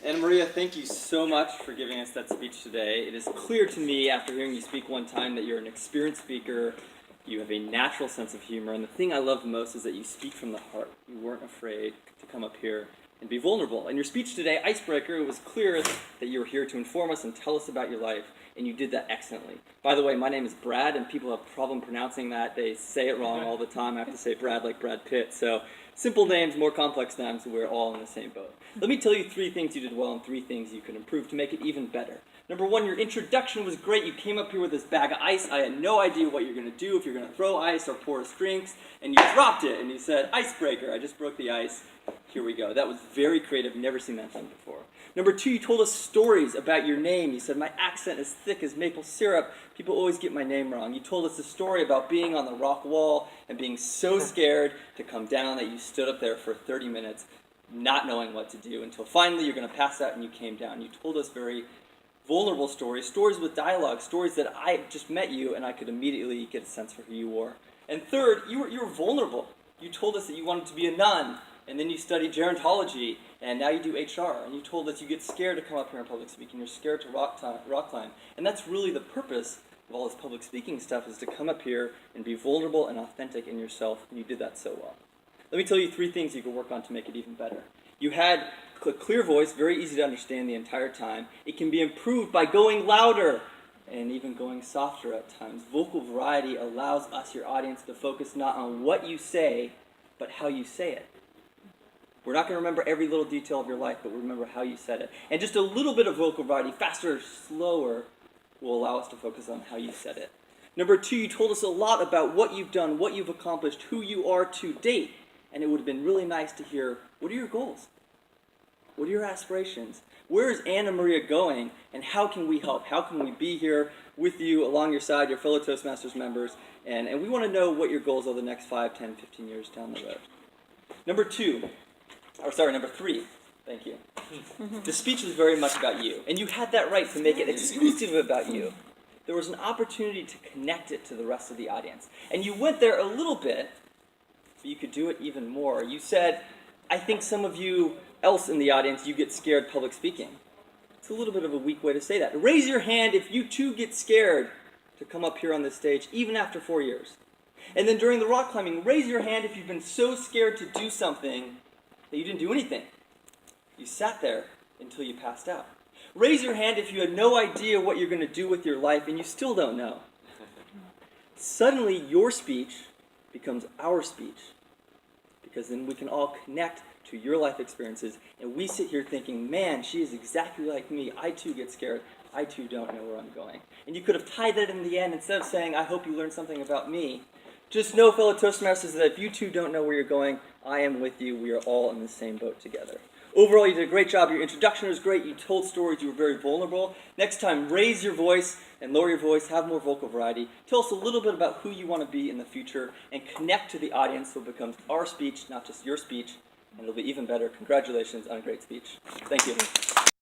Anna Maria, thank you so much for giving us that speech today. It is clear to me after hearing you speak one time that you're an experienced speaker, you have a natural sense of humor, and the thing I love most is that you speak from the heart. You weren't afraid to come up here and be vulnerable. In your speech today, Icebreaker, it was clear that you were here to inform us and tell us about your life, and you did that excellently. By the way, my name is Brad, and people have a problem pronouncing that. They say it wrong all the time. I have to say Brad like Brad Pitt. So simple names, more complex names, we're all in the same boat. Let me tell you 3 things you did well and 3 things you could improve to make it even better. Number 1, your introduction was great. You came up here with this bag of ice. I had no idea what you're going to do, if you're going to throw ice or pour us drinks, and you dropped it, and you said, Icebreaker, I just broke the ice. Here we go. That was very creative. Never seen that done before. Number 2, you told us stories about your name. You said, my accent is thick as maple syrup. People always get my name wrong. You told us a story about being on the rock wall and being so scared to come down that you stood up there for 30 minutes not knowing what to do until finally you're going to pass out and you came down. You told us very vulnerable stories, stories with dialogue, stories that I just met you and I could immediately get a sense for who you were. And third, you were vulnerable. You told us that you wanted to be a nun, and then you studied gerontology, and now you do HR, and you told us you get scared to come up here in public speaking, you're scared to rock climb. And that's really the purpose of all this public speaking stuff, is to come up here and be vulnerable and authentic in yourself, and you did that so well. Let me tell you 3 things you can work on to make it even better. You had a clear voice, very easy to understand the entire time. It can be improved by going louder and even going softer at times. Vocal variety allows us, your audience, to focus not on what you say, but how you say it. We're not going to remember every little detail of your life, but remember how you said it. And just a little bit of vocal variety, faster or slower, will allow us to focus on how you said it. Number 2, you told us a lot about what you've done, what you've accomplished, who you are to date. And it would have been really nice to hear, what are your goals? What are your aspirations? Where is Anna Maria going, and how can we help? How can we be here with you, along your side, your fellow Toastmasters members? And we want to know what your goals are the next 5, 10, 15 years down the road. Number 3, thank you. The speech was very much about you, and you had that right to make it exclusive about you. There was an opportunity to connect it to the rest of the audience. And you went there a little bit, but you could do it even more. You said, I think some of you else in the audience, you get scared public speaking. It's a little bit of a weak way to say that. Raise your hand if you too get scared to come up here on this stage, even after 4 years. And then during the rock climbing, raise your hand if you've been so scared to do something that you didn't do anything. You sat there until you passed out. Raise your hand if you had no idea what you're going to do with your life and you still don't know. Suddenly, your speech becomes our speech, because then we can all connect to your life experiences, and we sit here thinking, man, she is exactly like me. I too get scared. I too don't know where I'm going. And you could have tied that in the end instead of saying, I hope you learned something about me. Just know, fellow Toastmasters, that if you too don't know where you're going, I am with you. We are all in the same boat together. Overall, you did a great job. Your introduction was great. You told stories. You were very vulnerable. Next time, raise your voice and lower your voice. Have more vocal variety. Tell us a little bit about who you want to be in the future, and connect to the audience so it becomes our speech, not just your speech, and it'll be even better. Congratulations on a great speech. Thank you.